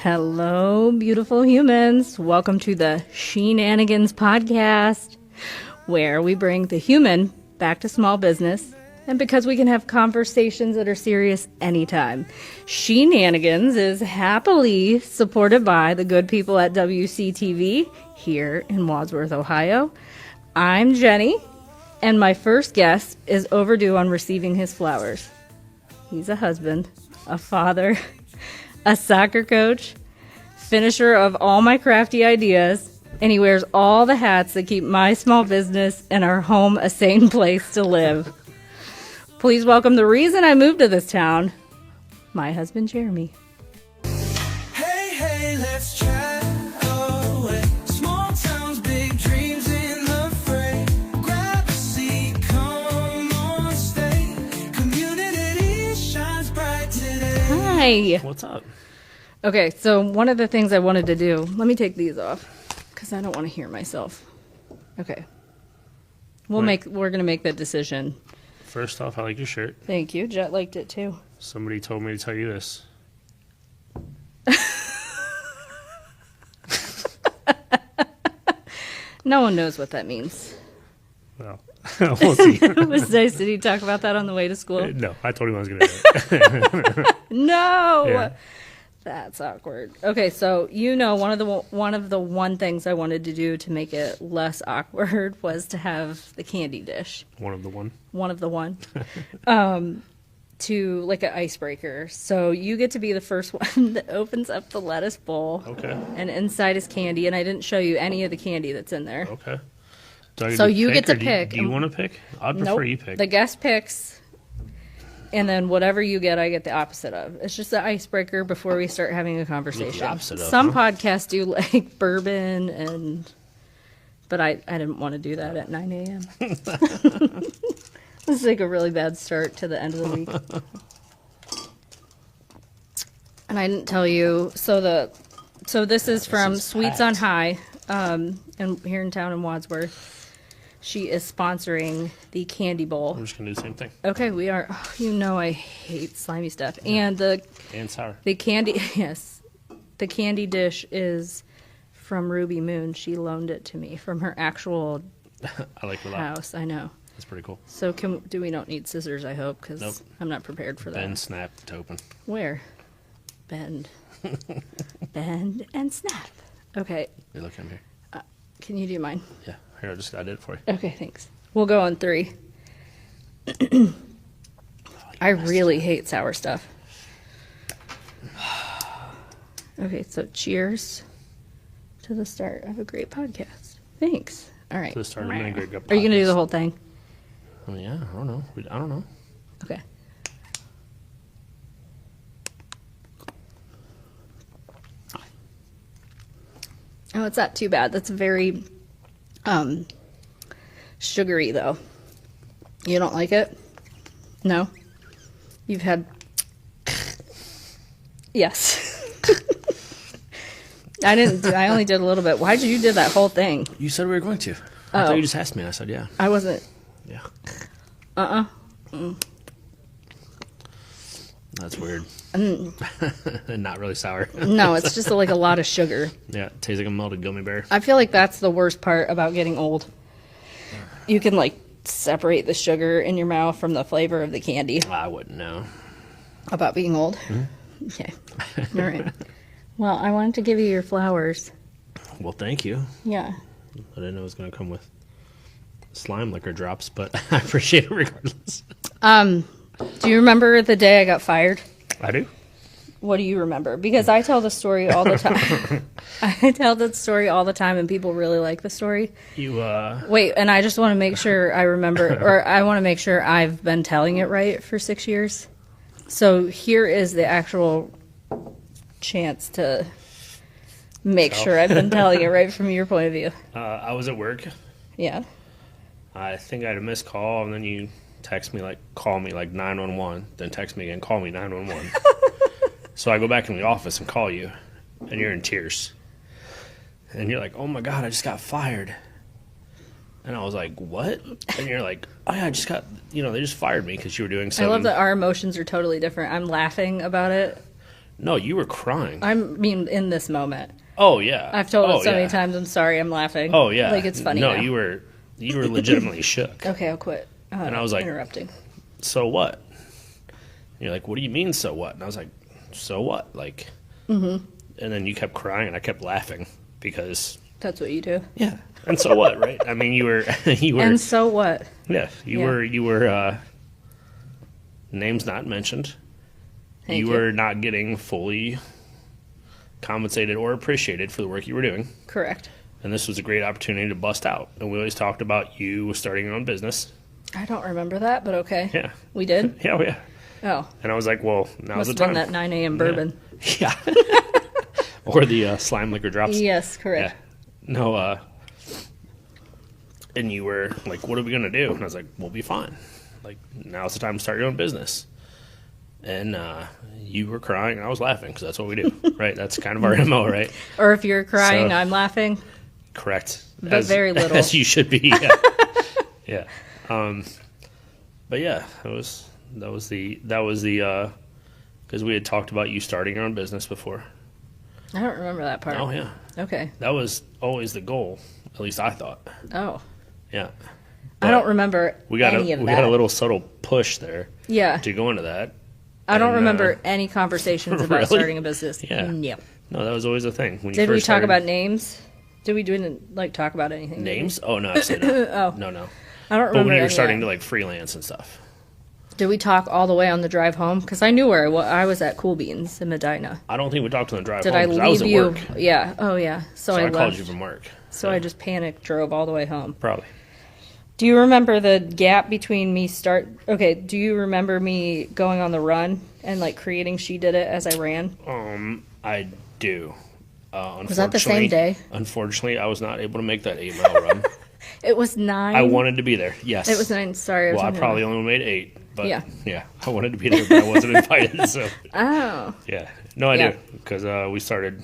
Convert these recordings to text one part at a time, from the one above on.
Hello, beautiful humans. Welcome to the SHEnanigans podcast, where we bring the human back to small business. And because we can have conversations that are serious anytime, SHEnanigans is happily supported by the good people at WCTV here in Wadsworth, Ohio. I'm Jenny, and my first guest is overdue on receiving his flowers. He's a husband, a father, a soccer coach, finisher of all my crafty ideas, and he wears all the hats that keep my small business and our home a sane place to live. Please welcome the reason I moved to this town, my husband Jeremy. Hey, hey, let's chat away. Small towns, big dreams in the fray. Grab a seat, come on, stay. Community shines bright today. Hi. What's up? Okay, so one of the things I wanted to do, let me take these off because I don't want to hear myself. Okay. We're going to make that decision. First off, I like your shirt. Thank you. Jett liked it too. Somebody told me to tell you this. No one knows what that means. Well, we'll see. It was nice. Did he talk about that on the way to school? No, I told him I was going to do it. No! Yeah. That's awkward. Okay, so one of the one things I wanted to do to make it less awkward was to have the candy dish. One of the one. To like an icebreaker. So you get to be the first one that opens up the lettuce bowl. Okay. And inside is candy, and I didn't show you any of the candy that's in there. Okay. So you get to pick. Do you want to pick? I'd prefer Nope. you pick. The guest picks, and then whatever you get, I get the opposite of. It's just the icebreaker before we start having a conversation. The opposite of, Some huh? podcasts do like bourbon, but I didn't want to do that at 9 a.m. This is like a really bad start to the end of the week. And I didn't tell you. So this is from is Sweets packed. on High, and here in town in Wadsworth. She is sponsoring the candy bowl. I'm just going to do the same thing. Okay, we are. Oh, you know I hate slimy stuff. And And sour. the candy, yes, the candy dish is from Ruby Moon. She loaned it to me from her actual I like it a lot. house. I know. That's pretty cool. So we don't need scissors, I hope, because Nope. I'm not prepared for that. Bend, snap, to open. Where? Bend. Bend and snap. Okay, Hey, look, I'm here. can you do mine? Yeah. Here, I did it for you. Okay, thanks. We'll go on 3. I really hate sour stuff. Okay, so cheers to the start of a great podcast. Thanks. All right. To the start of a great Are you going to do the podcast. whole thing? Oh, yeah. I don't know. I don't know. Okay. Oh, it's not too bad. That's very sugary, though. You don't like it? No? You've had... Yes. I only did a little bit. Why did you do that whole thing? You said we were going to. I Oh. thought you just asked me. I said, yeah. I wasn't... Yeah. That's weird. And not really sour. No, it's just like a lot of sugar. Yeah, it tastes like a melted gummy bear. I feel like that's the worst part about getting old. You can like separate the sugar in your mouth from the flavor of the candy. I wouldn't know. About being old? Okay. All right. Well, I wanted to give you your flowers. Well, thank you. Yeah. I didn't know it was going to come with slime liquor drops, but I appreciate it regardless. Do you remember the day I got fired? I do. What do you remember? Because I tell the story all the time. I tell that story all the time, and people really like the story. You, Wait, and I just want to make sure I remember, or I want to make sure I've been telling it right for 6 years. So here is the actual chance to make sure I've been telling it right from your point of view. I was at work. Yeah. I think I had a missed call, and then you text me, like, call me, like, 911. Then text me again, call me 911. So I go back in the office and call you, and you're in tears. And you're like, oh, my God, I just got fired. And I was like, what? And you're like, oh, yeah, I just got, they just fired me because you were doing I something. love that our emotions are totally different. I'm laughing about it, No, you were crying. I mean, in this moment. Oh, yeah. I've told it so yeah. many times. I'm sorry. I'm laughing. Oh, yeah. Like, it's funny No, now. you were legitimately shook. Okay, I'll quit. And I was like, interrupting. So what? And you're like, what do you mean, so what? And I was like, so what? Like, and then you kept crying, and I kept laughing because, That's what you do. yeah. And so what, right? I mean, you were, And so what? yeah, you were, names not mentioned. Thank You you. were not getting fully compensated or appreciated for the work you were doing. Correct. And this was a great opportunity to bust out. And we always talked about you starting your own business. I don't remember that, but okay. Yeah. We did? Yeah, yeah. Oh. And I was like, well, now's Must the have been time. that 9 a.m. bourbon. Yeah. Or the slime liquor drops. Yes, correct. Yeah. No, and you were like, what are we going to do? And I was like, we'll be fine. Like, now's the time to start your own business. And you were crying, and I was laughing, because that's what we do, right? That's kind of our MO, right? Or if you're crying, So- I'm laughing. Correct. But very little. As you should be, yeah. Yeah. But yeah, that was the, because we had talked about you starting your own business before. I don't remember that part. Oh, yeah. Okay. That was always the goal, at least I thought. Oh. Yeah. I don't remember We got any of we that. got a little subtle push there Yeah. to go into that. I don't and, remember any conversations about really? starting a business. Yeah. No. No, that was always a thing. When you Did we first talk started. about names? Did we talk about anything? Names? Oh, no, I'd say no. Oh. No, no. I don't remember. But when you any were of starting that. to, like, freelance and stuff. Did we talk all the way on the drive home? Because I knew where I was at Cool Beans in Medina. I don't think we talked on the drive Did home, I 'cause leave I was at you? work. Yeah. Oh, yeah. So I I left. called you from work. So I just panicked, drove all the way home. Probably. Do you remember the gap between me Okay, do you remember me going on the run and like creating She Did It as I ran? I do. Was that the same Unfortunately- day? Unfortunately, I was not able to make that 8-mile run. It was 9. I wanted to be there. Yes. It was 9. Sorry. Well, I was probably only made 8. But Yeah. I wanted to be there, but I wasn't invited. So Oh. yeah, no, I Yeah. do, because we started,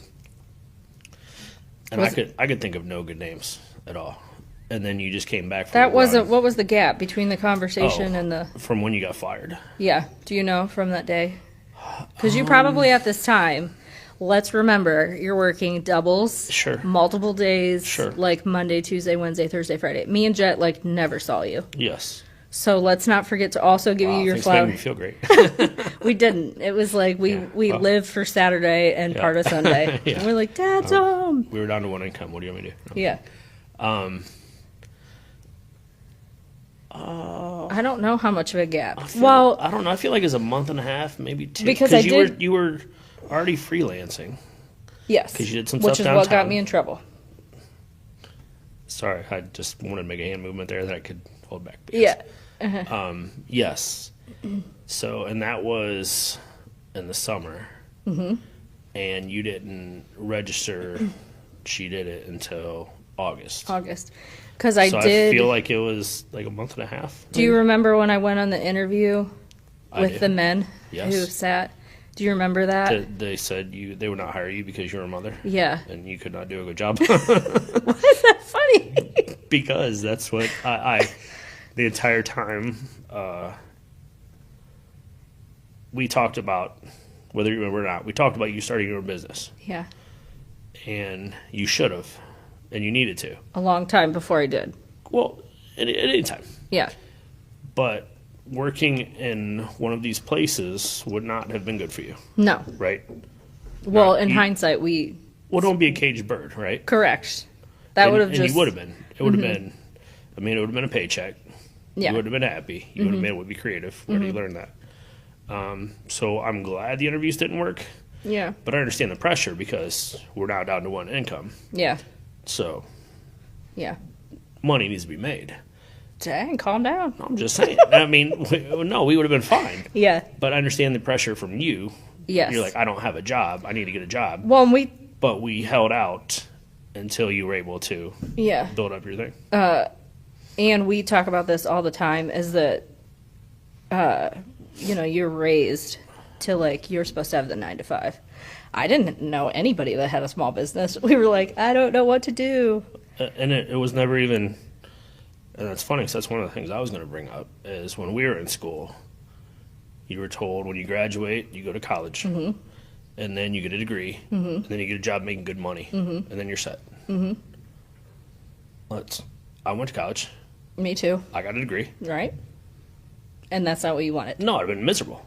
and I could think of no good names at all. And then you just came back from That the wasn't. run What was the gap between the conversation and the? from when you got fired. Yeah. Do you know from that day? Because you probably at this time. Let's remember, you're working doubles, Sure. multiple days, Sure. like Monday, Tuesday, Wednesday, Thursday, Friday. Me and Jett like never saw you. Yes. So let's not forget to also give you your Things made me flowers. feel great. We didn't. It was like we Yeah. lived for Saturday and Yeah. part of Sunday. Yeah. And we're like, Dad's home. We were down to one income. What do you want me to do? No. Yeah. I don't know how much of a gap. Well, I don't know. I feel like it's a month and a half, maybe 2. Because you were already freelancing. yes. 'Cause you did some which stuff is what got downtown. me in trouble. Sorry, I just wanted to make a hand movement there that I could hold back. Yeah. Yes. So, and that was in the summer. Mm-hmm. And you didn't register She Did It until August. August. Because I So did. I feel like it was like a month and a half. Do you remember when I went on the interview I with do. the men Yes. who sat? Do you remember that? They said they would not hire you because you're a mother Yeah. and you could not do a good job. Why is that funny? Because that's what I the entire time we talked about, whether you remember or not, we talked about you starting your own business, Yeah. and you should have, and you needed to. A long time before I did. Well, at any time. Yeah. But working in one of these places would not have been good for you, No. right? Well, No, in you- hindsight, we Well, don't be a caged bird, right? correct. That would have And just. you would have been. It would have been. I mean, it would have been a paycheck. Yeah. You would have been happy. You would have been able to be creative. Where do you learn that? So I'm glad the interviews didn't work, Yeah. but I understand the pressure because we're now down to one income. Yeah. So Yeah. money needs to be made. Dang, calm down. I'm just saying. I mean, we would have been fine. Yeah. But I understand the pressure from you. Yes. You're like, I don't have a job. I need to get a job. Well, and we. But we held out until you were able to Yeah. build up your thing. And we talk about this all the time is that you're raised to like you're supposed to have the 9 to 5. I didn't know anybody that had a small business. We were like, I don't know what to do. And it was never even, and that's funny because that's one of the things I was going to bring up is when we were in school, you were told when you graduate, you go to college. and then you get a degree, and then you get a job making good money, and then you're set. I went to college. Me too. I got a degree. Right? And that's not what you wanted. No, I'd have been miserable.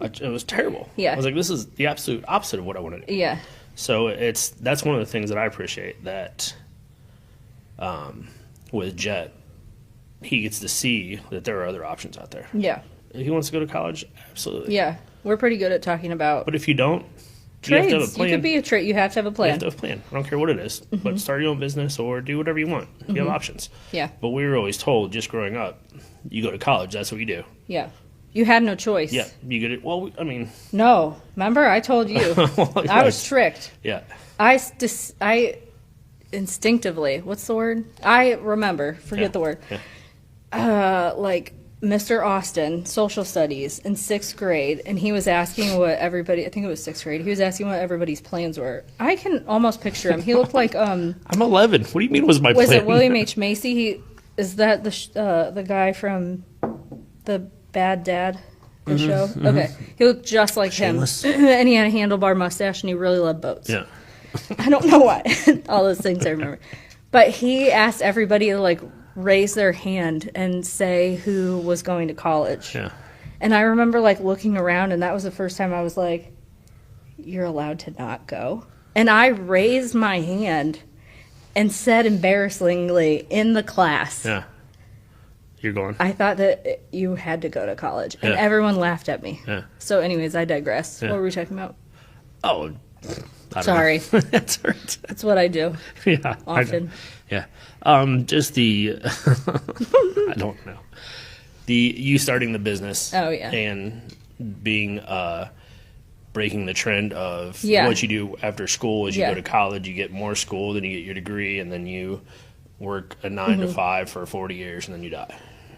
It was terrible. Yeah. I was like, this is the absolute opposite of what I want to do. Yeah. So that's one of the things that I appreciate, that with Jett, he gets to see that there are other options out there. Yeah. If he wants to go to college, absolutely. Yeah. We're pretty good at talking about But if you don't, trades. you have to have a plan. You could be a trade. You have to have a You plan. have to have a plan. I don't care what it is, but start your own business or do whatever you want. You have options. Yeah. But we were always told, just growing up, you go to college, that's what you do. Yeah. You had no choice. Yeah, you get it. Well, I mean, No. Remember, I told you. well, I was tricked. yeah, I instinctively, what's the word? I remember, forget Yeah. the word. Yeah. Like Mr. Austin, social studies in 6th grade, and he was asking what everybody, I think it was 6th grade, he was asking what everybody's plans were. I can almost picture him. He looked like, I'm 11. What do you mean was my was plan? it William H. Macy? Is that the guy from the Bad Dad, the show? Okay. He looked just like Shameless. him. And he had a handlebar mustache, and he really loved boats. Yeah. I don't know why. All those things I remember. But he asked everybody to, like, raise their hand and say who was going to college. Yeah. And I remember, like, looking around, and that was the first time I was like, you're allowed to not go. And I raised my hand and said embarrassingly in the class, Yeah. You're going. I thought that you had to go to college. And Yeah. everyone laughed at me. Yeah. So anyways, I digress. Yeah. What were we talking about? Oh, I don't Sorry. know. That's all right. That's what I do Yeah. I know. often. Yeah. Just the, I don't know. You starting the business. Oh, yeah. And being, breaking the trend of Yeah. what you do after school is you Yeah. go to college, you get more school, then you get your degree, and then you work a 9 to 5 for 40 years, and then you die.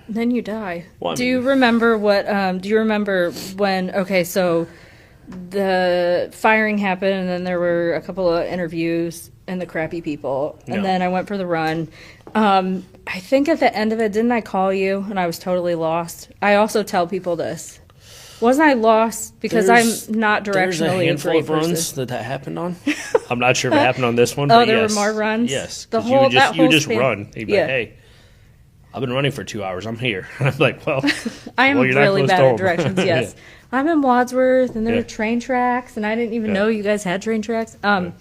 Then you die. Well, I do you mean- remember what, do you remember when, okay, so the firing happened and then there were a couple of interviews and the crappy people. And No. then I went for the run. I think at the end of it, didn't I call you and I was totally lost? I also tell people this. Wasn't I lost because There's- I'm not There's a directionally a handful great of runs person? that happened on. I'm not sure if it happened on this one. Oh, but there yes. were more runs? Yes, The 'cause whole- you that would whole just span- run. You'd be Yeah. like, hey, I've been running for 2 hours. I'm here. I'm like, well, I am well, you're not really close bad to at home. directions, yes. I'm in Wadsworth and there Yeah. are train tracks and I didn't even Yeah. know you guys had train tracks. Do With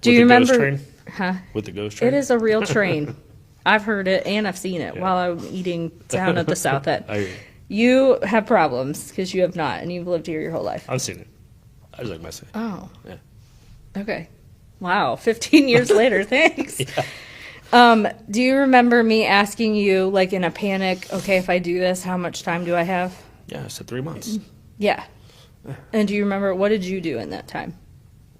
you the remember? ghost train? Huh? With the ghost train? It is a real train. I've heard it and I've seen it while I'm eating down at the South End. I hear you. You have problems because you have not, and you've lived here your whole life. I've seen it. I just like messing. Oh, Yeah. okay. Wow, 15 years later, thanks. Do you remember me asking you, like in a panic, okay, if I do this, how much time do I have? Yeah, I said 3 months. Yeah. And do you remember, what did you do in that time?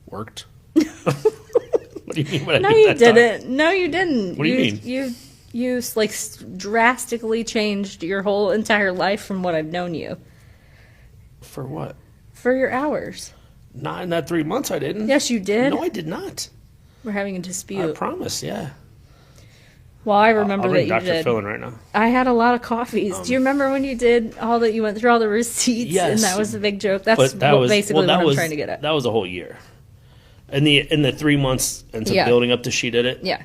Worked. What do you mean? What I No, did you that time? didn't. No, you didn't. What do you mean? You like drastically changed your whole entire life from what I've known you For what? for your hours. Not in that 3 months. I didn't. Yes, you did. No, I did not. We're having a I dispute. promise. Yeah. Well, I remember I'll that ring you Dr. did. Phil in right now. I had a lot of coffees. Do you remember when you did all that? You went through all the receipts, Yes. and that was a big joke. That's But that was basically that what was, I'm trying to get at. That was a whole year. In the 3 months into Yeah. building up to She Did It, Yeah.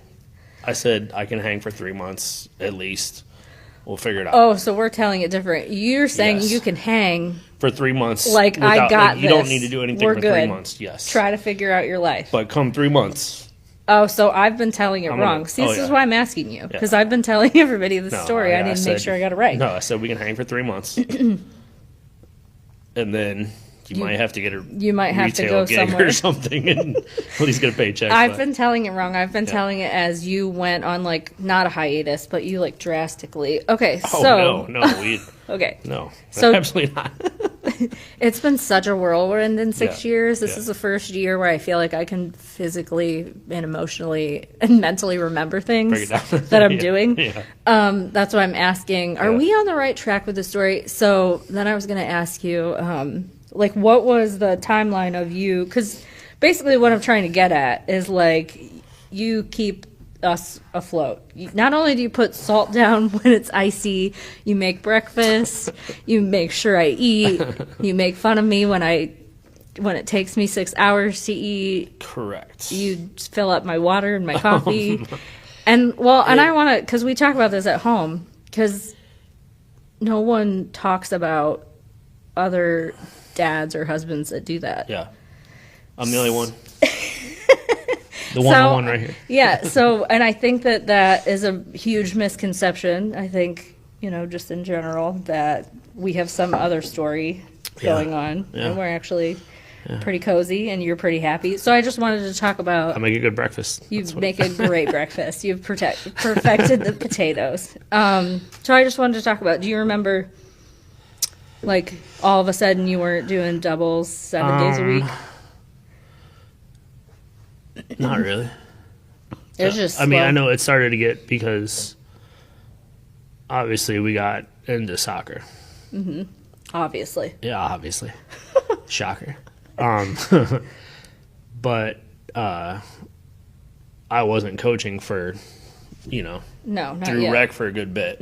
I said I can hang for 3 months at least. We'll figure it out. Oh, so we're telling it different. You're saying Yes. you can hang. For 3 months. Like, I got You don't this. need to do anything We're for good. 3 months. Yes. Try to figure out your life. But come 3 months. Oh, so I've been telling it I'm wrong. gonna- See, oh, this is yeah. why I'm asking you, because I've been telling everybody this No, story. I need to make said- sure I got it right. No, I said we can hang for 3 months. And then you might have to get a You might have to retail go gig somewhere. or something and at least get a paycheck. I've but- been telling it wrong. I've been telling it as you went on, like, not a hiatus, but you, like, drastically. Okay, Oh, so. no, Okay. no, So- absolutely not. It's been such a whirlwind in 6 Yeah, years. This yeah. is the first year where I feel like I can physically and emotionally and mentally remember things Break it down. that I'm Yeah, doing. yeah. That's why I'm asking, are Yeah. we on the right track with the story? So then I was going to ask you, like, what was the timeline of you? Because basically what I'm trying to get at is, like, you keep us afloat. Not only do you put salt down when it's icy, you make breakfast, you make sure I eat, you make fun of me when I when it takes me 6 hours to eat, Correct. you fill up my water and my coffee. And I want to, because we talk about this at home, because no one talks about other dads or husbands that do that. Yeah. I'm the only one. The one right here. Yeah. So, and I think that is a huge misconception. I think, just in general, that we have some other story going on. Yeah. And we're actually pretty cozy, and you're pretty happy. So I just wanted to talk about... I make a good breakfast. You make a great breakfast. You've perfected the potatoes. So I just wanted to talk about, do you remember, like, all of a sudden you weren't doing doubles 7 days a week? Not really. It was just I mean, slow. I know it started to get, because obviously we got into soccer. Obviously. Yeah, obviously. Shocker. But I wasn't coaching for, No, not through yet. rec for a good bit.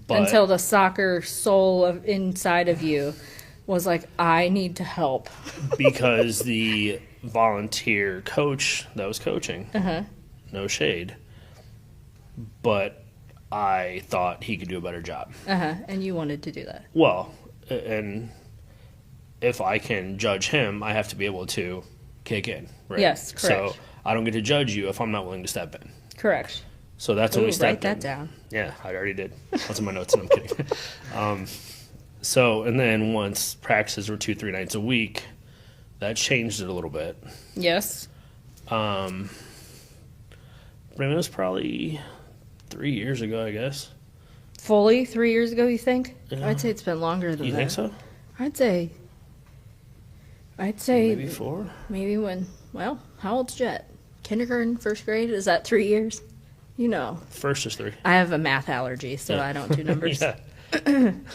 But Until the soccer soul inside of you was like, I need to help. because the volunteer coach that was coaching, no shade, but I thought he could do a better job. And you wanted to do that. Well, and if I can judge him, I have to be able to kick in, right? Yes, correct. So I don't get to judge you if I'm not willing to step in. Correct. So that's when Ooh, we stepped write in. that down. Yeah, I already did. That's in my notes, and I'm kidding. And then once practices were 2-3 nights a week, that changed it a little bit. Yes. I mean, it was probably 3 years ago, I guess. Fully 3 years ago, you think? Yeah. I'd say it's been longer than You that. think so? I'd say Maybe 4? maybe when, well, how old's Jett? Kindergarten, first grade? Is that 3 years? First is 3. I have a math allergy, so Yeah. I don't do numbers. Yeah.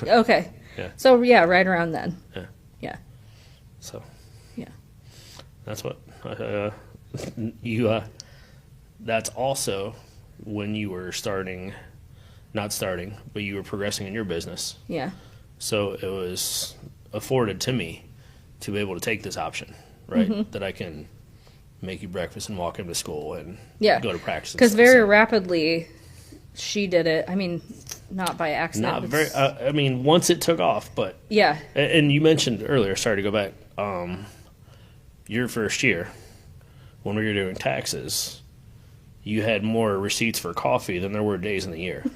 Okay. Yeah. So, yeah, right around then. Yeah. Yeah. So Yeah. that's what that's also when you were not starting, but you were progressing in your business. Yeah. So it was afforded to me to be able to take this option, right? That I can make you breakfast and walk him to school and Yeah. go to practice. Because very rapidly, she did it. I mean, not by accident. Not but very. I mean, once it took off, but yeah. and you mentioned earlier. Sorry to go back. Your first year, when we were doing taxes, you had more receipts for coffee than there were days in the year. And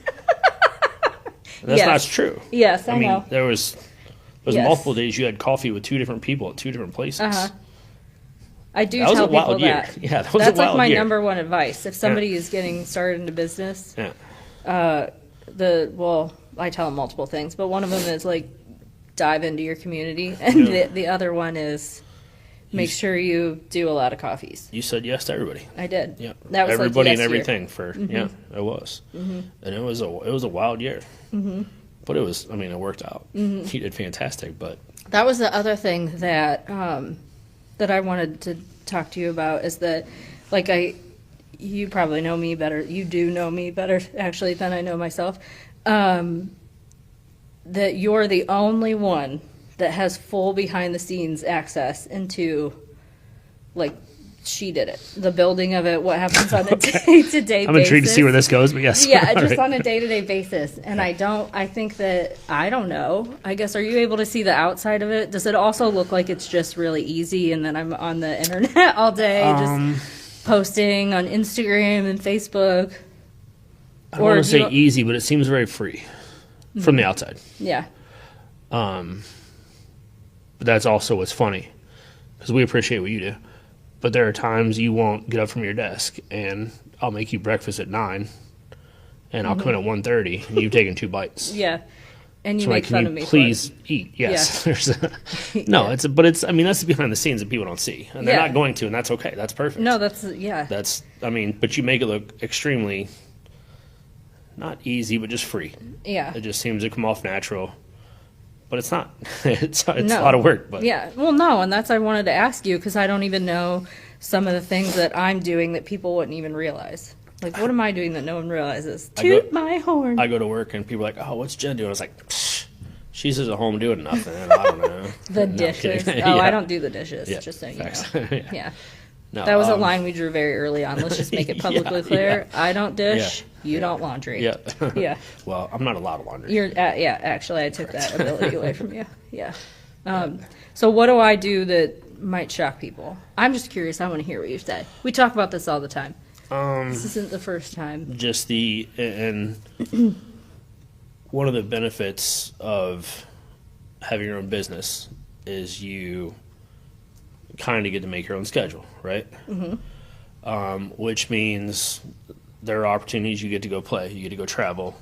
that's Yes. not true. Yes, I I mean, know. there was Yes. multiple days you had coffee with 2 different people at 2 different places. I do That was tell a wild people year. that. Yeah, that was a That's like wild my year. number one advice. If somebody is getting started into business, Yeah. I tell them multiple things, but one of them is like dive into your community, and Yeah. the other one is make sure you do a lot of coffees. You said yes to everybody. I did. Yeah. That was everybody like and year. everything for yeah, it was. And it was a wild year. But it worked out. He did fantastic, but That was the other thing that that I wanted to talk to you about is that, like, you probably know me better. You do know me better actually than I know myself. That you're the only one that has full behind the scenes access into, like, She Did It, the building of it, what happens on a day-to-day I'm basis. intrigued to see where this goes, but yes. Yeah, All just right. on a day-to-day basis. And I think that, I don't know. I guess, are you able to see the outside of it? Does it also look like it's just really easy and then I'm on the internet all day just posting on Instagram and Facebook? I don't want to do say you- easy, but it seems very free from the outside. Yeah. But that's also what's funny, because we appreciate what you do. But there are times you won't get up from your desk, and I'll make you breakfast at 9, and I'll come in at 1:30, and you've taken 2 bites. Yeah. And you So make like, fun can of you me please eat? Yes. There's no, Yeah. that's the behind the scenes that people don't see, and they're Yeah. not going to, and that's okay. That's perfect. No, that's, yeah. But you make it look extremely not easy, but just free. Yeah. It just seems to come off natural, but it's not. it's a No. lot of work. But Yeah. Well, no, and that's I wanted to ask you because I don't even know some of the things that I'm doing that people wouldn't even realize. Like, what am I doing that no one realizes? I go- Toot my horn. I go to work and people are like, "Oh, what's Jen doing?" I was like, "Psh, She's just at home doing nothing. I don't know. The No, dishes. kidding. Oh, Yeah. I don't do the dishes, Yeah, just so you facts. know. Yeah. Yeah. No, That was a line we drew very early on. Let's just make it publicly Yeah, clear. yeah. I don't dish, you don't laundry. Yeah. Yeah. Well, I'm not allowed to laundry. You're yeah, actually I took that ability away from you. Yeah. So what do I do that might shock people? I'm just curious. I want to hear what you say. We talk about this all the time. This isn't the first time. Just and one of the benefits of having your own business is you kind of get to make your own schedule, right? Which means there are opportunities you get to go play, you get to go travel,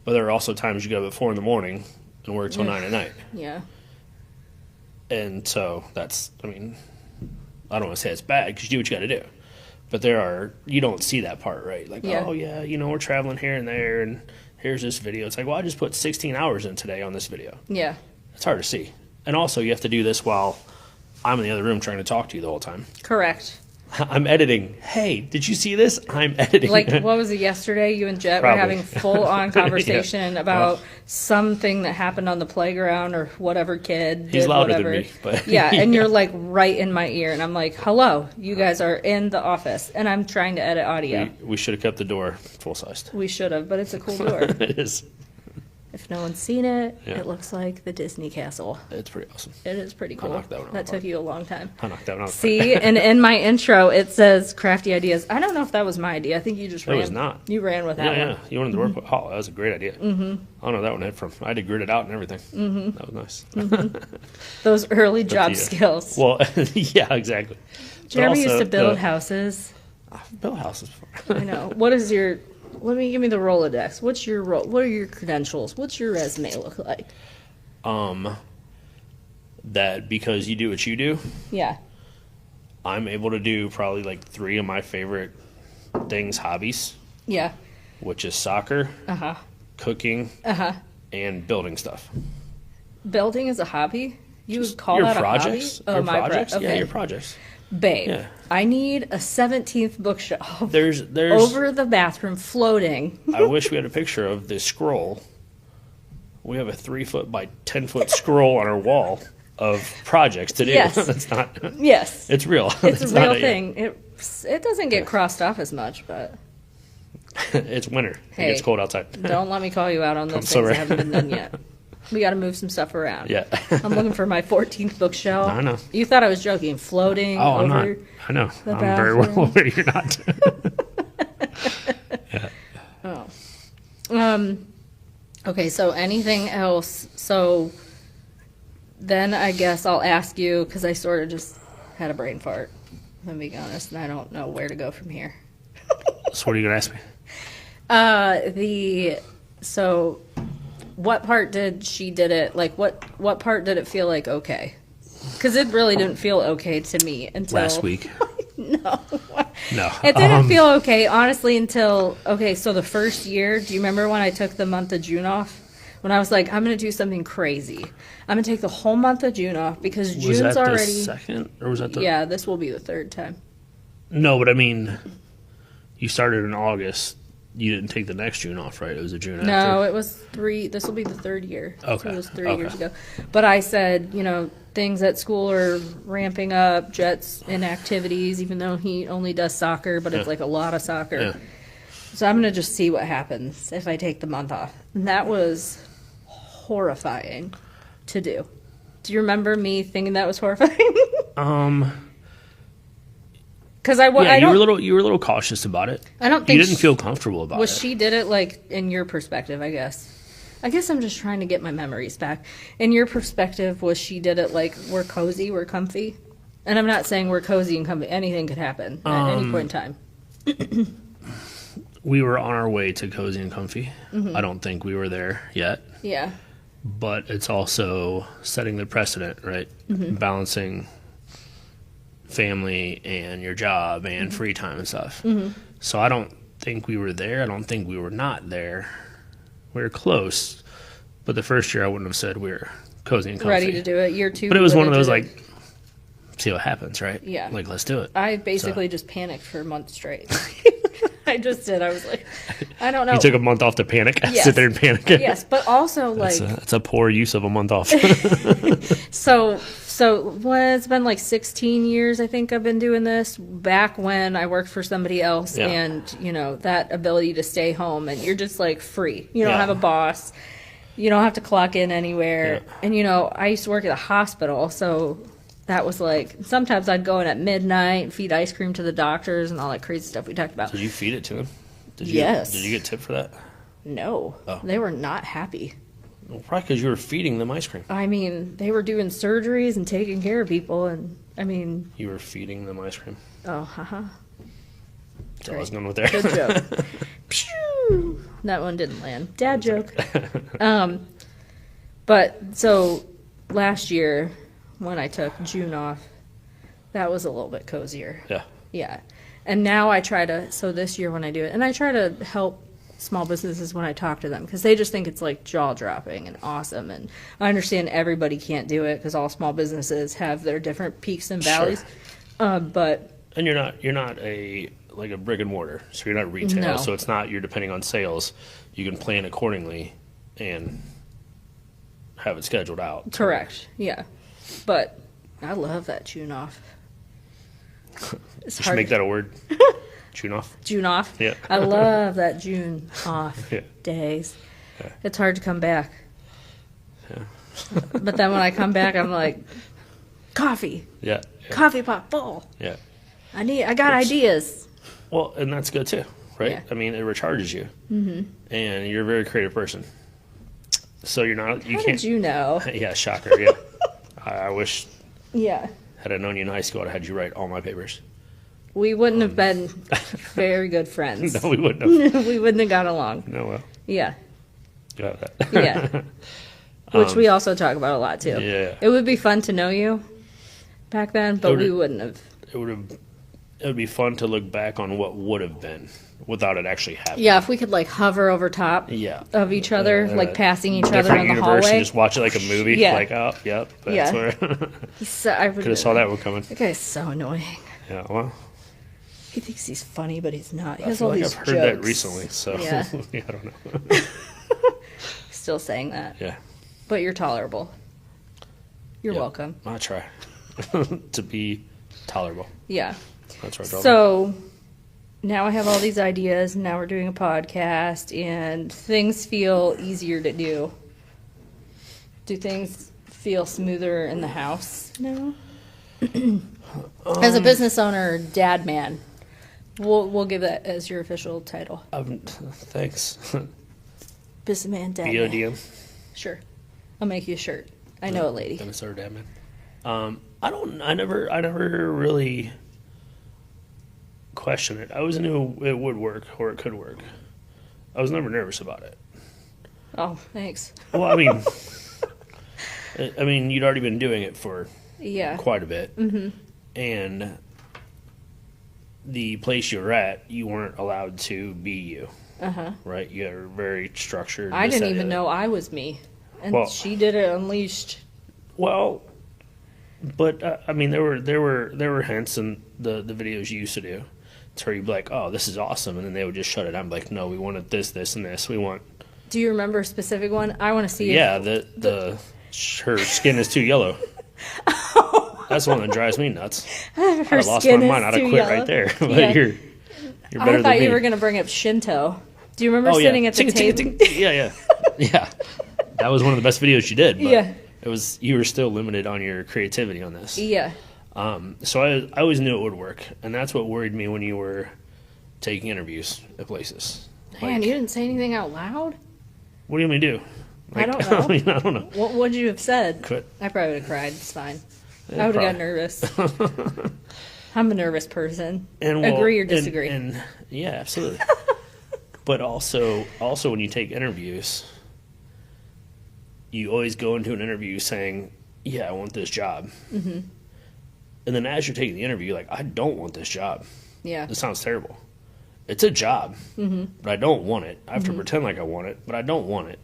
but there are also times you get up at 4 a.m. and work till 9 at night. Yeah. And so that's, I mean, I don't want to say it's bad because you do what you got to do. But you don't see that part, right? Like, Yeah. oh, yeah, we're traveling here and there, and here's this video. It's like, well, I just put 16 hours in today on this video. Yeah. It's hard to see. And also, you have to do this while I'm in the other room trying to talk to you the whole time. Correct. I'm editing. Hey, did you see this? I'm editing. Like, what was it yesterday? You and Jett were Probably. having full-on conversation about something that happened on the playground or whatever kid did He's louder whatever. than me. But Yeah, and you're like right in my ear, and I'm like, hello, you guys are in the office, and I'm trying to edit audio. we should have kept the door full-sized. We should have, but it's a cool door. It is. If no one's seen it, Yeah. it looks like the Disney castle. It's pretty awesome. It is pretty cool. knocked that one out That of the took you a long time. I knocked that one out. See, and in my intro, it says crafty ideas. I don't know if that was my idea. I think you just That ran. was not. You ran with that Yeah, one. yeah. You wanted to work with that was a great idea. Mm-hmm. I don't know where that one hit from. I had to grit it out and everything. Mm-hmm. That was nice. Those early job yeah. skills. Well, yeah, exactly. But Jeremy used also to build the- houses. I've built houses before. I know. What is your? Give me the Rolodex. What's your role? What are your credentials? What's your resume look like? That because you do what you do, Yeah. I'm able to do probably like 3 of my favorite hobbies, Yeah. which is soccer, cooking, and building stuff. Building is a hobby. You would call your that projects, a hobby? your my projects, okay. yeah, your projects. Babe, Yeah. I need a 17th bookshelf There's over the bathroom floating. I wish we had a picture of this scroll. We have a 3-foot by 10-foot scroll on our wall of projects to do. Yes. It's not. Yes. It's real. It's a not real thing. It doesn't get crossed off as much, but It's winter. Hey. It gets cold outside. don't let me call you out on those I'm things sorry. that haven't been done yet. We got to move some stuff around. Yeah. I'm looking for my 14th bookshelf. I know. You thought I was joking. Floating Oh, I'm over. not. I know. the I'm very well bathroom. aware you're not. Okay, so anything else? So then I guess I'll ask you, because I sort of just had a brain fart, if I'm being honest, and I don't know where to go from here. So what are you going to ask me? So what part did she did it, like what part did it feel like okay? Because it really didn't feel okay to me until Last week. No. No. It didn't feel okay, honestly, until, so the first year, do you remember when I took the month of June off? When I was like, I'm going to do something crazy. I'm going to take the whole month of June off because Was June's that the already... second? Or was that the... Yeah, this will be the third time. No, but I mean, you started in August. You didn't take the next June off, right? It was a June after. No, it was 3. This will be the third year. Okay, So it was 3 okay. years ago. But I said, things at school are ramping up. Jett's in activities, even though he only does soccer, but it's like a lot of soccer. Yeah. So I'm going to just see what happens if I take the month off. And that was horrifying to do. Do you remember me thinking that was horrifying? Because I Yeah, don't. you were a little cautious about it. I don't think you didn't feel comfortable about Was it. she did it like in your perspective, I guess. I guess I'm just trying to get my memories back. In your perspective, was she did it like we're cozy, we're comfy? And I'm not saying we're cozy and comfy. Anything could happen at any point in time. We were on our way to cozy and comfy. Mm-hmm. I don't think we were there yet. Yeah. But it's also setting the precedent, right? Mm-hmm. Balancing family and your job Mm-hmm. and free time and stuff. So I don't think we were there. I don't think we were not there. We were close. But the first year I wouldn't have said we were cozy and comfy. Ready to do it. Year 2. But it was one of those did it. like, see what happens, right? Yeah. Like, let's do it. I basically just panicked for a month straight. I just did. I was like, I don't know. You took a month off to panic? Yes. Sit there and panic? Yes, but also, like... That's a poor use of a month off. So well, it's been like 16 years, I think I've been doing this, back when I worked for somebody else, Yeah. and, you know, that ability to stay home, and you're just, like, free. You don't Yeah. have a boss. You don't have to clock in anywhere. Yeah. And, you know, I used to work at a hospital, so that was, like, sometimes I'd go in at midnight and feed ice cream to the doctors and all that crazy stuff we talked about. Did you feed it to him? Yes. Did you get tipped for that? No. Oh. They were not happy. Well, probably because you were feeding them ice cream. I mean, they were doing surgeries and taking care of people, and, I mean... You were feeding them ice cream. Oh, haha. That's all I was going with there. Good joke. Pew! That one didn't land. Dad joke. But so last year when I took June off, that was a little bit cozier. Yeah. Yeah. And now I try to, so this year when I do it, and I try to help small businesses when I talk to them, because they just think it's like jaw dropping and awesome. And I understand everybody can't do it because all small businesses have their different peaks and valleys. But And you're not a brick and mortar, so you're not retail. No. So it's not you're depending on sales. You can plan accordingly and have it scheduled out. correct. Yeah. But I love that June off. It's You should make that a word. Tune off. June off. Yeah. I love that June off Yeah. days. Yeah. It's hard to come back. Yeah. But then when I come back, I'm like, coffee, Yeah. coffee pot full. Yeah. I got ideas. Well, and that's good too, right? Yeah. I mean, it recharges you, and you're a very creative person. So you're not. You How can't. did you know? Yeah, shocker. Yeah. I wish Yeah. had I known you in high school, I'd had you write all my papers. We wouldn't have been very good friends. No, we wouldn't have. We wouldn't have got along. No, well, Yeah. got that. Yeah. Which we also talk about a lot too. Yeah. It would be fun to know you back then, but Would we it- wouldn't have. It would be fun to look back on what would have been without it actually happening. Yeah, if we could like hover over top Yeah. of each other, like passing each other Different in the universe hallway. and just watch it like a movie. Yeah. Like, oh, yep, that's Yeah. where. So, I Could have saw that one coming. That guy's so annoying. Yeah, well, He thinks he's funny, but he's not. He I has feel all like these I've heard that jokes. recently, so Yeah. yeah, I don't know. Still saying that. Yeah, But you're tolerable. You're Yep. welcome. I'll try to be tolerable. Yeah. That's our job. So now I have all these ideas, and now we're doing a podcast, and things feel easier to do. Do things feel smoother in the house now? As a business owner, dad man. We'll give that as your official title. Thanks. Businessman, dad man. BODM. Sure. I'll make you a shirt. I know a lady. Dennis or Dad Man. I never really questioned it. I always knew it would work or it could work. I was never nervous about it. Oh, thanks. Well, I mean, you'd already been doing it for Yeah. quite a bit, and the place you were at, you weren't allowed to be you. Right? You're very structured. I this, didn't that, even the know other. I was me. And Well- she did it unleashed. Well, but I mean, there were hints in the videos you used to do, to where you'd be like, "Oh, this is awesome," and then they would just shut it down. Like, "No, we wanted this, this, and this. We want." Do you remember a specific one? I want to see. Yeah, her skin is too yellow. That's the one that drives me nuts. Her I lost my skin mind. is I'd have too quit yellow. right there. But Yeah. you're better I thought than me. you were going to bring up Shinto. Do you remember Oh, sitting yeah. at the Ting, table? ting, ting. Yeah. Yeah. That was one of the best videos you did. But Yeah. you were still limited on your creativity on this. Yeah. So I always knew it would work, and that's what worried me when you were taking interviews at places. Man, you didn't say anything out loud? What do you want me to do? I don't know. I mean, I don't know. What would you have said? Quit. I probably would have cried. It's fine. Yeah, I would have got probably. nervous. I'm a nervous person. And well, Agree or disagree? And yeah, absolutely. But also when you take interviews, you always go into an interview saying, "Yeah, I want this job." Mm-hmm. And then as you're taking the interview, you're like, "I don't want this job. Yeah. This sounds terrible. It's a job, but I don't want it. I have to pretend like I want it, but I don't want it."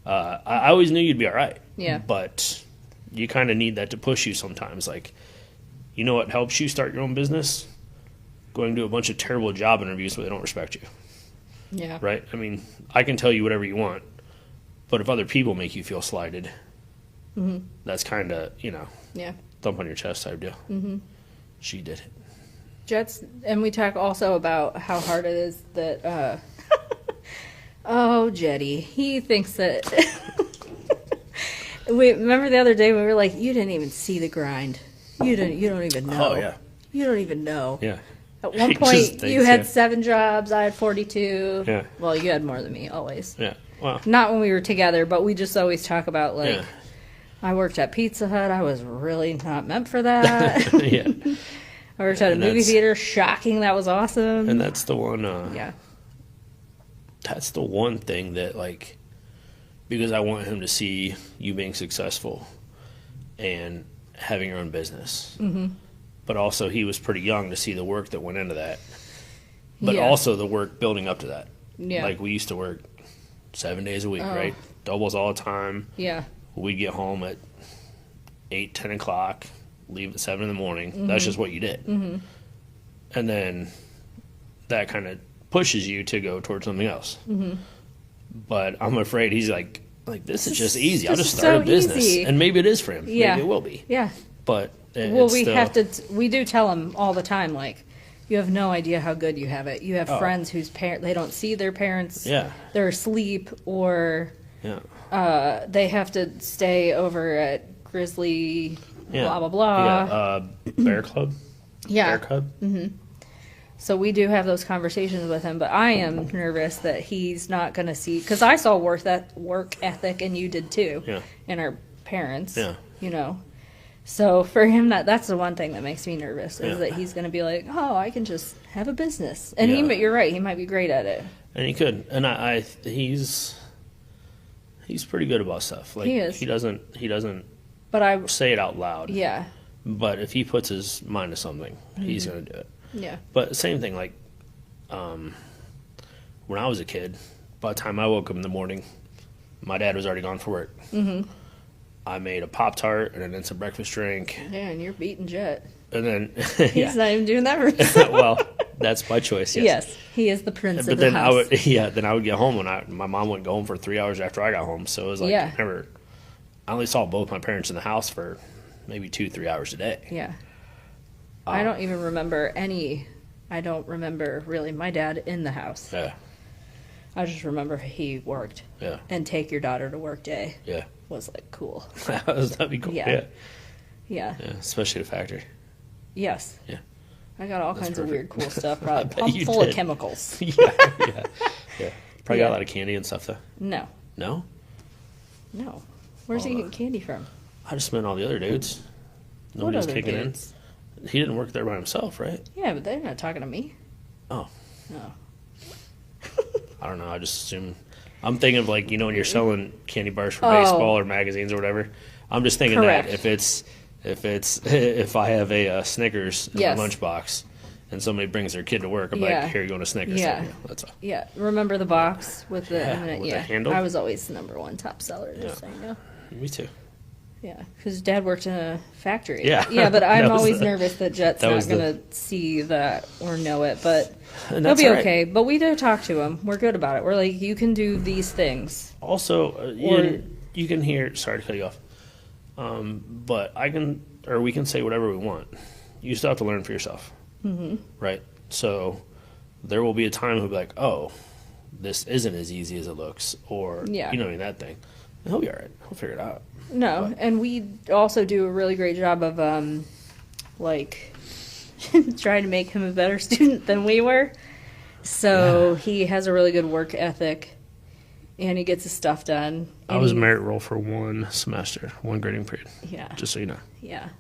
I always knew you'd be all right. Yeah. But you kind of need that to push you sometimes. Like, you know what helps you start your own business? going to a bunch of terrible job interviews where they don't respect you, Yeah. right? I mean, I can tell you whatever you want, but if other people make you feel slighted, that's kind of, Yeah. thump on your chest type deal. She did it. Jett's, and we talk also about how hard it is that, oh, Jetty, he thinks that, we remember the other day we were like, you didn't even see the grind. You don't even know. Oh, yeah. You don't even know. Yeah. At one He point, just you thinks, had yeah. 7 jobs. I had 42. Yeah. Well, you had more than me, always. Yeah. Well, Not when we were together, but we just always talk about, like, yeah. I worked at Pizza Hut. I was really not meant for that. Yeah. I worked at a And movie that's- theater. Shocking. That was awesome. And that's the one, Yeah. that's the one thing that, like, because I want him to see you being successful and having your own business. But also, he was pretty young to see the work that went into that. But Yeah. also the work building up to that. Yeah. Like, we used to work 7 days a week, Oh. right? Doubles all the time. Yeah. We'd get home at 8, 10 o'clock, leave at 7 in the morning. That's just what you did. And then that kind of pushes you to go towards something else. But I'm afraid he's like this is just easy. I'll this just is start so a business. easy. And maybe it is for him. Yeah. Maybe it will be. Yeah. But Well, it's we still, have to. We do tell them all the time, like, you have no idea how good you have it. You have Oh. friends whose they don't see their parents. Yeah. They're asleep, or Yeah. they have to stay over at Grizzly. Yeah. Blah blah blah. Yeah. Bear Club? Yeah. Bear Club? So we do have those conversations with him, but I am nervous that he's not going to see, because I saw work ethic, and you did too. Yeah. In our parents. Yeah. So for him, that's the one thing that makes me nervous, is Yeah. that he's going to be like, oh, I can just have a business. And Yeah. you're right, he might be great at it. And he could. And he's pretty good about stuff. Like, He is. He doesn't But I, say it out loud. yeah, But if he puts his mind to something, he's going to do it. yeah, But same thing, like, when I was a kid, by the time I woke up in the morning, my dad was already gone for work. I made a Pop-Tart and an instant breakfast drink. yeah, and you're beating Jett. And then, He's not even doing that for himself. well, that's my choice, yes. Yes, he is the prince But of the then house. then I would get home when my mom wouldn't go home for 3 hours after I got home. So it was like, Yeah. I only saw both my parents in the house for maybe 2-3 hours a day. Yeah. I don't even remember I don't remember really my dad in the house. Yeah, I just remember he worked. yeah, And take your daughter to work day yeah. was like cool. That'd be cool. Yeah. Yeah. Yeah. Yeah, especially the factory. Yes. Yeah. I got all kinds of perfect. weird cool stuff. I Probably bet pumped you full of did. chemicals. Yeah, yeah, yeah. Probably got Yeah. a lot of candy and stuff though. No. No, No. Where's he getting candy from? I just meant all the other dudes. What Nobody was other kicking dudes? in. He didn't work there by himself, right? Yeah, but they're not talking to me. Oh, No. I don't know. I just assume. I'm thinking of, like, when you're selling candy bars for Oh. baseball or magazines or whatever. I'm just thinking Correct. that if I have a Snickers in Yes. my lunchbox and somebody brings their kid to work, I'm Yeah. like, here you go to Snickers. Yeah. Thank you. That's all. Yeah. Remember the box with the Yeah, M&M? with the handle? I was always the #1 top seller, just so Yeah. you know. Me too. Yeah, because Dad worked in a factory. Yeah. Yeah, but I'm That was always the- nervous that Jett's that not was going the- to see that or know it, but And he'll that's be all right. okay. But we do talk to him. We're good about it. We're like, you can do these things. Also, Or- you can hear. Sorry to cut you off. But we can say whatever we want. You still have to learn for yourself, right? So there will be a time he'll be like, "Oh, this isn't as easy as it looks," or Yeah. that thing. And he'll be all right. He'll figure it out. No, But- and we also do a really great job of, like, trying to make him a better student than we were. So he has a really good work ethic, and he gets his stuff done. I And was he- merit roll for one semester, one grading period. Yeah, Just so you know. yeah.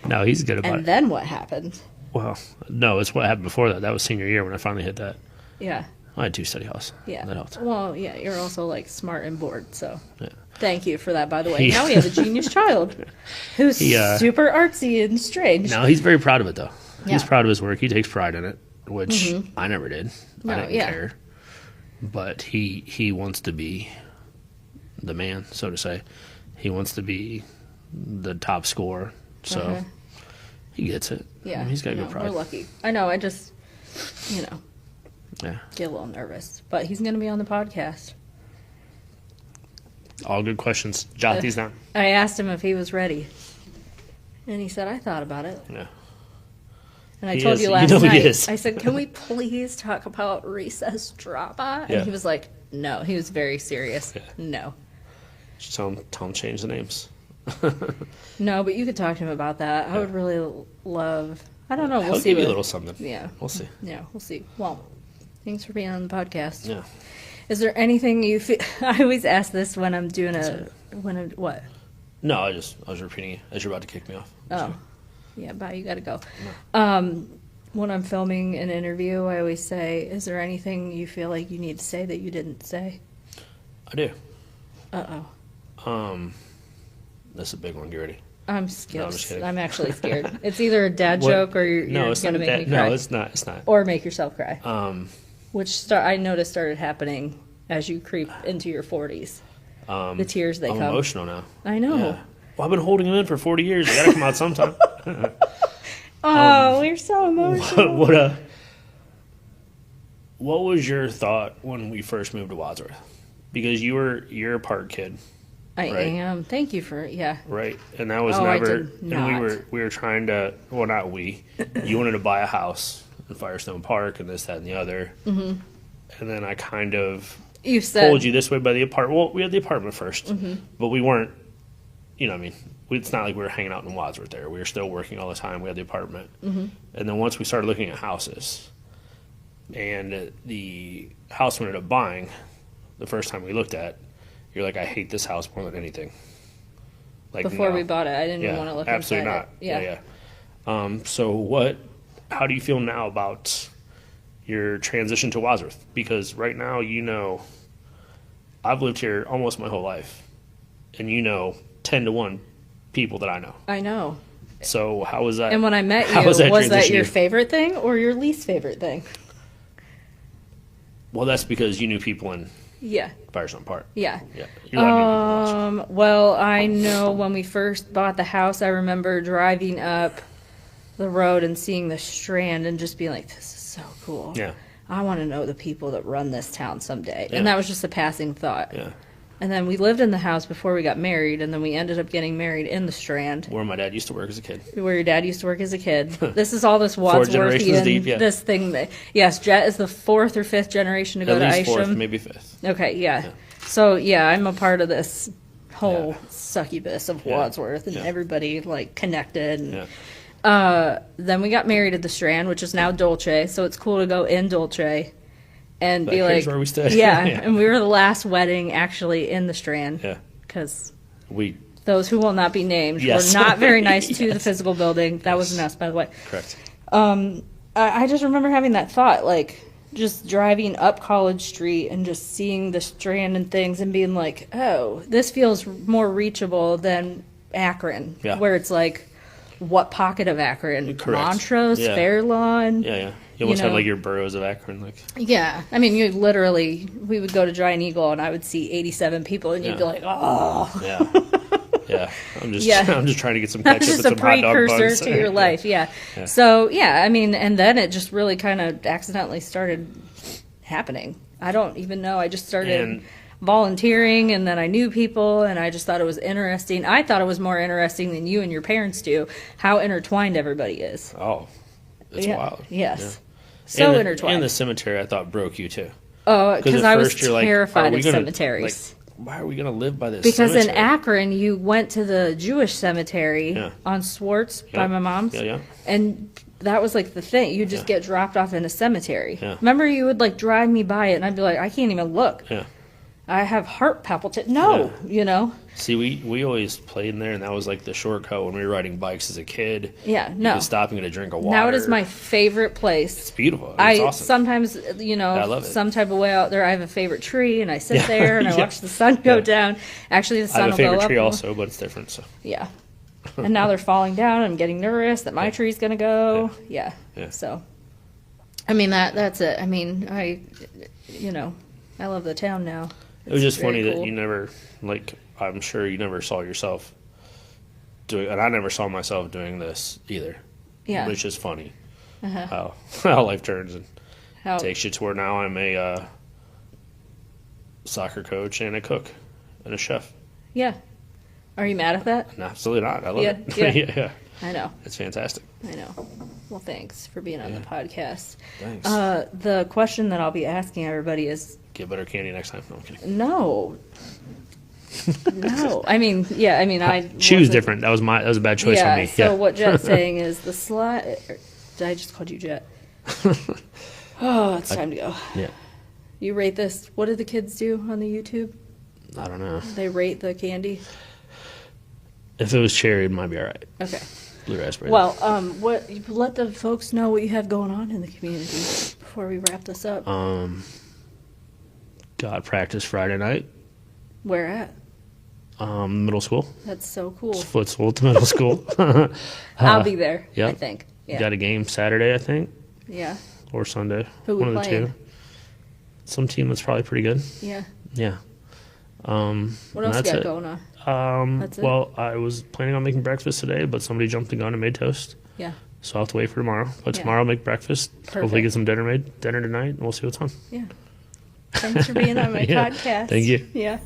No, he's good about And it. then what happened? Well, no, it's what happened before that. That was senior year when I finally hit that. Yeah. I had 2 study halls. Yeah. That helped. Well, yeah, you're also like smart and bored, so Yeah. thank you for that, by the way. Yeah. Now we have a genius child who's He, super artsy and strange. No, he's very proud of it, though. He's Yeah. proud of his work. He takes pride in it, which I never did. No, I didn't yeah. care. But he wants to be the man, so to say. He wants to be the top scorer. So Uh-huh. He gets it. Yeah, He's got good pride. we're lucky. I know. I just, Yeah. get a little nervous, but he's going to be on the podcast. All good questions. Jot these down. I asked him if he was ready, and he said, "I thought about it." Yeah. And I He told is. you You last know he night. is. I said, "Can we please talk about recess drama?" And Yeah. he was like, "No." He was very serious. Yeah. No. Just tell him change the names. No, but you could talk to him about that. I would really love. I don't know. We'll He'll see. give you a what- little something. Yeah. We'll see. Yeah, we'll see. Well, thanks for being on the podcast. Yeah. Is there anything you feel? I always ask this when I'm doing what? No, I was repeating it as you're about to kick me off. Oh, yeah. Bye. You got to go. When I'm filming an interview, I always say, "Is there anything you feel like you need to say that you didn't say?" I do. Oh. That's a big one. Get ready. I'm scared. I'm just kidding. I'm actually scared. It's either a dad What? joke or you're it's going to not make me that. cry. No, it's not. It's not. Or make yourself cry. Which I noticed started happening as you creep into your 40s. The tears, they I'm come. emotional now. I know. Yeah. Well, I've been holding them in for 40 years. They gotta come out sometime. Oh, we're so emotional. What was your thought when we first moved to Wadsworth? Because you're a park kid, I right? am. Thank you for, right? And that was Oh, I never. did And not. we were trying to. Well, not we. You wanted to buy a house in Firestone Park and this, that, and the other. Mm-hmm. And then I kind of You said. pulled you this way by the apartment. Well, we had the apartment 1st, Mm-hmm. but we weren't. You know, what I mean, it's not like we were hanging out in Wadsworth there. We were still working all the time. We had the apartment, and then once we started looking at houses, and the house we ended up buying, the first time we looked at, you're like, I hate this house more than anything. Like Before no. we bought it, I didn't even want to look absolutely inside not. it. Yeah. So how do you feel now about your transition to Wadsworth? Because right now, I've lived here almost my whole life, and 10 to 1 people that I know. I know. So how was that? And when I met how you, was that was that transition? your favorite thing or your least favorite thing? Well, that's because you knew people in Yeah. Firestone Park. Yeah. Yeah. You're not new people much. Well, I know when we first bought the house, I remember driving up the road and seeing the Strand and just being like, this is so cool. Yeah. I want to know the people that run this town someday. Yeah. And that was just a passing thought. Yeah. And then we lived in the house before we got married, and then we ended up getting married in the Strand, Where my dad used to work as a kid. where your dad used to work as a kid. This is all this generations Wadsworthian, deep, yeah. this thing. Yes, Jett is the 4th or 5th generation to go At to least Isham. 4th, maybe 5th. Okay, yeah. So, yeah, I'm a part of this whole Yeah. succubus of Yeah. Wadsworth and Yeah. everybody, like, connected. And, Yeah. then we got married at the Strand, which is now Dolce, so it's cool to go in Dolce and Like, be here's like... where we stay. Yeah, Yeah. and we were the last wedding, actually, in the Strand. Yeah. Because We those who will not be named Yes. were not very nice to the Yes. physical building. That Yes. wasn't us, by the way. correct. I just remember having that thought, like, just driving up College Street and just seeing the Strand and things and being like, oh, this feels more reachable than Akron, Yeah. where it's like, what pocket of Akron? Correct. Montrose, Yeah. Fair Lawn? Yeah, yeah. You almost know. have like your boroughs of Akron, like Yeah. I mean, you literally, we would go to Giant Eagle and I would see 87 people and you'd be Yeah. like, oh. yeah, yeah. I'm just Yeah. I'm just trying to get some ketchup That's and just a some hot dog precursor buns. to your life, yeah. Yeah. So, yeah, I mean, and then it just really kind of accidentally started happening. I don't even know. I just started And- volunteering, and then I knew people, and I just thought it was interesting. I thought it was more interesting than you and your parents do, how intertwined everybody is. Oh, it's Yeah. wild. Yes. Yeah. So and the, intertwined. And the cemetery, I thought broke you too. Oh, because I was you're like, terrified are we of gonna, cemeteries. Like, why are we gonna live by this? Because in cemetery? Akron, you went to the Jewish cemetery Yeah. on Swartz by Yeah. my mom's. Yeah, yeah. And that was like the thing. You just Yeah. get dropped off in a cemetery. Yeah. Remember, you would like drive me by it, and I'd be like, I can't even look. Yeah. I have heart palpitation. No, you know? See, we always played in there, and that was like the shortcut when we were riding bikes as a kid. Yeah, You no. could stop and get a drink of water. Now it is my favorite place. It's beautiful. It's I awesome. sometimes, you know, I love it. some type of way out there, I have a favorite tree, and I sit Yeah. there and I Yeah. watch the sun go Yeah. down. Actually, the I sun have a will favorite go tree up. also, but it's different. So Yeah. And now they're falling down. I'm getting nervous that my tree's going to go. Yeah. Yeah. So, I mean, that's it. I mean, I love the town now. it was It's just very funny that cool. you never, like, I'm sure you never saw yourself doing, and I never saw myself doing this either. Yeah. But it's just funny how life turns and How, takes you to where now I'm a soccer coach and a cook and a chef. yeah. Are you mad at that? No, absolutely not. I love Yeah, it. yeah. yeah. I know. It's fantastic. I know. Well, thanks for being on the podcast. Thanks. The question that I'll be asking everybody is Get better candy next time. No, I'm kidding. no. No. I mean, yeah, I mean, I Choose wasn't- different. That was a bad choice yeah, for me. so what Jett's saying is the slide. I just called you Jett. Oh, it's time to go. Yeah. You rate this. What did the kids do on the YouTube? I don't know. They rate the candy. If it was cherry, it might be all right. Okay. Blue raspberry. Well, what? You let the folks know what you have going on in the community before we wrap this up. got practice Friday night. Where at? Middle school. That's so cool. It's Footsville to middle school. I'll be there. Yep. I think. Yeah. Got a game Saturday, I think, Yeah. or Sunday. Who we One of the playing? two. Some team that's probably pretty good. Yeah. Yeah. What and else you that's got it. going on? That's it? Well, I was planning on making breakfast today, but somebody jumped the gun and made toast. Yeah. So I'll have to wait for tomorrow. But Yeah. tomorrow I'll make breakfast. Hopefully Perfect. get some dinner tonight, and we'll see what's on. Yeah. Thanks for being on my Yeah. podcast. Thank you. Yeah.